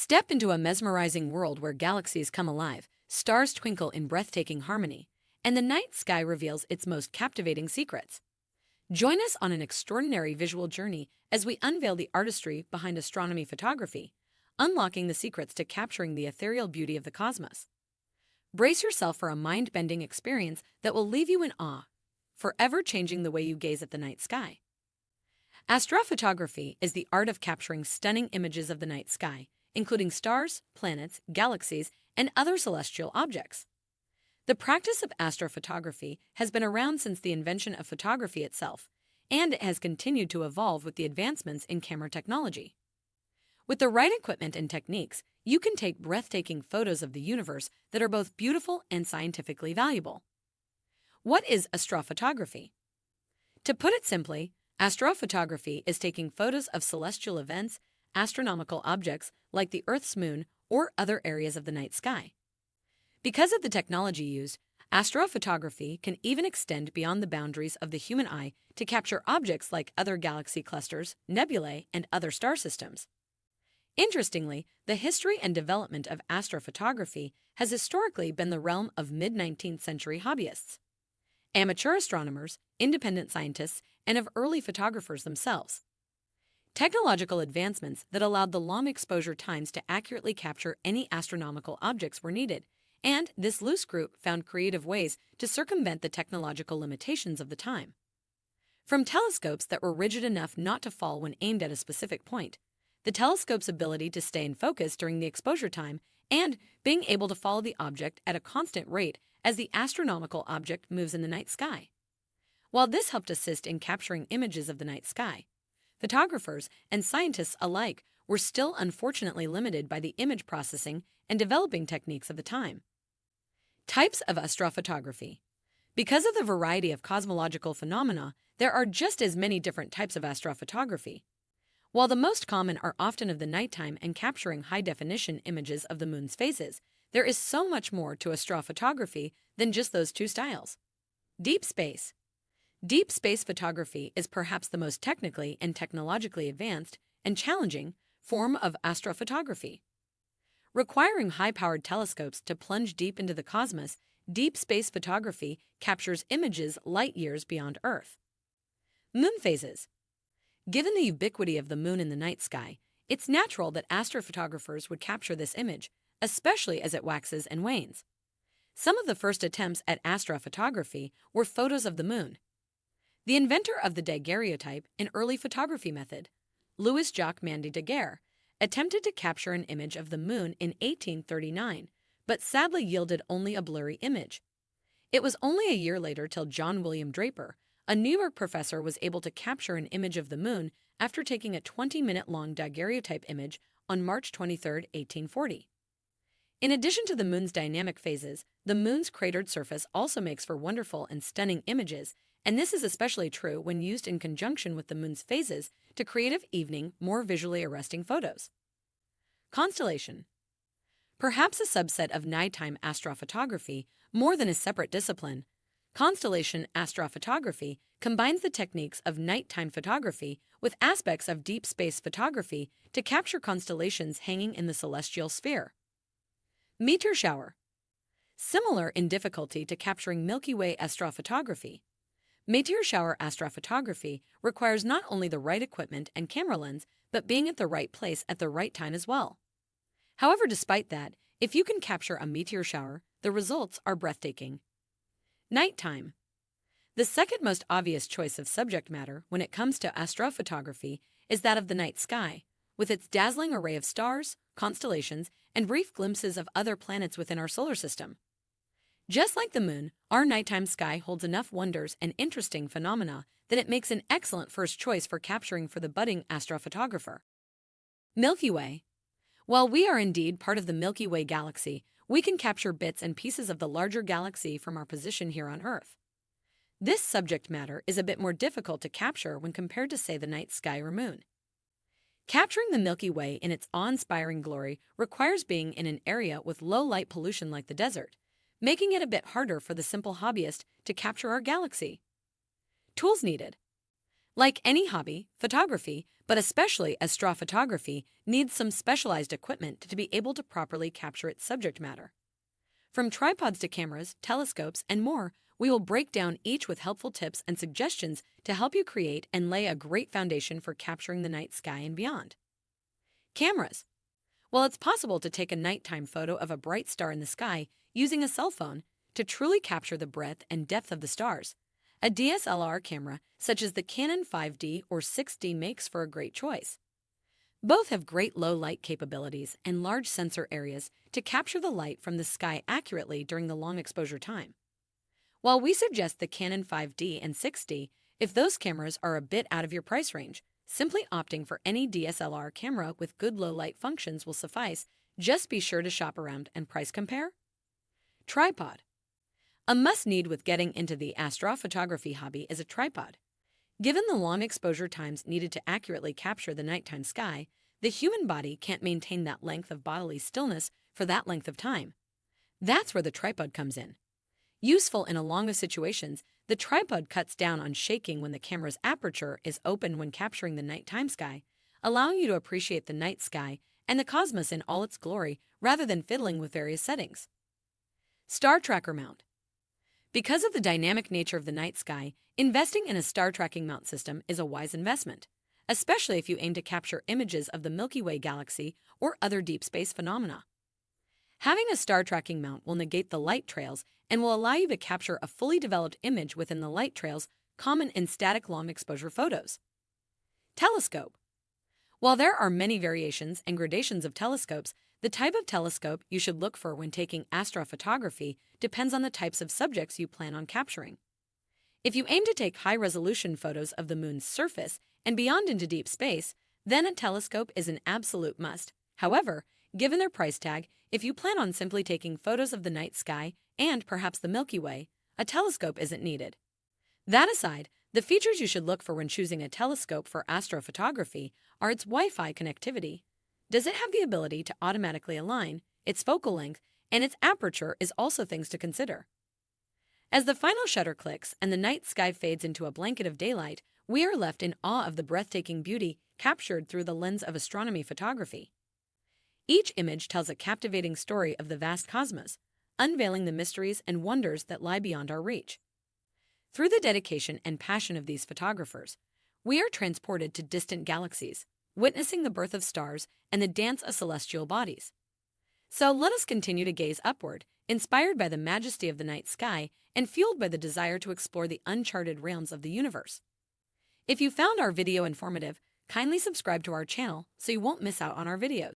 Step into a mesmerizing world where galaxies come alive, stars twinkle in breathtaking harmony, and the night sky reveals its most captivating secrets. Join us on an extraordinary visual journey as we unveil the artistry behind astronomy photography, unlocking the secrets to capturing the ethereal beauty of the cosmos. Brace yourself for a mind-bending experience that will leave you in awe, forever changing the way you gaze at the night sky. Astrophotography is the art of capturing stunning images of the night sky, including stars, planets, galaxies, and other celestial objects. The practice of astrophotography has been around since the invention of photography itself, and it has continued to evolve with the advancements in camera technology. With the right equipment and techniques, you can take breathtaking photos of the universe that are both beautiful and scientifically valuable. What is astrophotography? To put it simply, astrophotography is taking photos of celestial events, astronomical objects like the Earth's moon, or other areas of the night sky. Because of the technology used, astrophotography can even extend beyond the boundaries of the human eye to capture objects like other galaxy clusters, nebulae, and other star systems. Interestingly, the history and development of astrophotography has historically been the realm of mid-19th century hobbyists, amateur astronomers, independent scientists, and of early photographers themselves. Technological advancements that allowed the long exposure times to accurately capture any astronomical objects were needed, and this loose group found creative ways to circumvent the technological limitations of the time. From telescopes that were rigid enough not to fall when aimed at a specific point, the telescope's ability to stay in focus during the exposure time, and being able to follow the object at a constant rate as the astronomical object moves in the night sky. While this helped assist in capturing images of the night sky, photographers and scientists alike were still unfortunately limited by the image processing and developing techniques of the time. Types of astrophotography. Because of the variety of cosmological phenomena, there are just as many different types of astrophotography. While the most common are often of the nighttime and capturing high-definition images of the moon's phases, there is so much more to astrophotography than just those two styles. Deep space. Deep space photography is perhaps the most technically and technologically advanced and challenging form of astrophotography. Requiring high-powered telescopes to plunge deep into the cosmos, deep space photography captures images light years beyond Earth. Moon phases. Given the ubiquity of the moon in the night sky, it's natural that astrophotographers would capture this image, especially as it waxes and wanes. Some of the first attempts at astrophotography were photos of the moon. The inventor of the daguerreotype, an early photography method, Louis Jacques Mandy Daguerre, attempted to capture an image of the moon in 1839, but sadly yielded only a blurry image. It was only a year later till John William Draper, a New York professor, was able to capture an image of the moon after taking a 20-minute-long daguerreotype image on March 23, 1840. In addition to the moon's dynamic phases, the moon's cratered surface also makes for wonderful and stunning images, and this is especially true when used in conjunction with the moon's phases to creative evening, more visually arresting photos. Constellation. Perhaps a subset of nighttime astrophotography, more than a separate discipline, constellation astrophotography combines the techniques of nighttime photography with aspects of deep space photography to capture constellations hanging in the celestial sphere. Meteor shower. Similar in difficulty to capturing Milky Way astrophotography, meteor shower astrophotography requires not only the right equipment and camera lens, but being at the right place at the right time as well. However, despite that, if you can capture a meteor shower, the results are breathtaking. Nighttime. The second most obvious choice of subject matter when it comes to astrophotography is that of the night sky, with its dazzling array of stars, constellations, and brief glimpses of other planets within our solar system. Just like the moon, our nighttime sky holds enough wonders and interesting phenomena that it makes an excellent first choice for capturing for the budding astrophotographer. Milky Way. While we are indeed part of the Milky Way galaxy, we can capture bits and pieces of the larger galaxy from our position here on Earth. This subject matter is a bit more difficult to capture when compared to, say, the night sky or moon. Capturing the Milky Way in its awe-inspiring glory requires being in an area with low light pollution like the desert, making it a bit harder for the simple hobbyist to capture our galaxy. Tools needed. Like any hobby, photography, but especially astrophotography, needs some specialized equipment to be able to properly capture its subject matter. From tripods to cameras, telescopes, and more, we will break down each with helpful tips and suggestions to help you create and lay a great foundation for capturing the night sky and beyond. Cameras. While it's possible to take a nighttime photo of a bright star in the sky using a cell phone to truly capture the breadth and depth of the stars, a DSLR camera such as the Canon 5D or 6D makes for a great choice. Both have great low light capabilities and large sensor areas to capture the light from the sky accurately during the long exposure time. While we suggest the Canon 5D and 6D if those cameras are a bit out of your price range, simply opting for any DSLR camera with good low light functions will suffice. Just be sure to shop around and price compare. Tripod. A must-need with getting into the astrophotography hobby is a tripod. Given the long exposure times needed to accurately capture the nighttime sky, the human body can't maintain that length of bodily stillness for that length of time. That's where the tripod comes in. Useful in a long of situations, the tripod cuts down on shaking when the camera's aperture is open when capturing the nighttime sky, allowing you to appreciate the night sky and the cosmos in all its glory rather than fiddling with various settings. Star tracker mount. Because of the dynamic nature of the night sky, investing in a star tracking mount system is a wise investment, especially if you aim to capture images of the Milky Way galaxy or other deep space phenomena. Having a star tracking mount will negate the light trails and will allow you to capture a fully developed image within the light trails common in static long exposure photos. Telescope. While there are many variations and gradations of telescopes, the type of telescope you should look for when taking astrophotography depends on the types of subjects you plan on capturing. If you aim to take high-resolution photos of the moon's surface and beyond into deep space, then a telescope is an absolute must. However, given their price tag, if you plan on simply taking photos of the night sky and perhaps the Milky Way, a telescope isn't needed. That aside, the features you should look for when choosing a telescope for astrophotography are its Wi-Fi connectivity. Does it have the ability to automatically align, its focal length, and its aperture is also things to consider. As the final shutter clicks and the night sky fades into a blanket of daylight, we are left in awe of the breathtaking beauty captured through the lens of astronomy photography. Each image tells a captivating story of the vast cosmos, unveiling the mysteries and wonders that lie beyond our reach. Through the dedication and passion of these photographers, we are transported to distant galaxies, witnessing the birth of stars and the dance of celestial bodies. So let us continue to gaze upward, inspired by the majesty of the night sky and fueled by the desire to explore the uncharted realms of the universe. If you found our video informative, kindly subscribe to our channel so you won't miss out on our videos.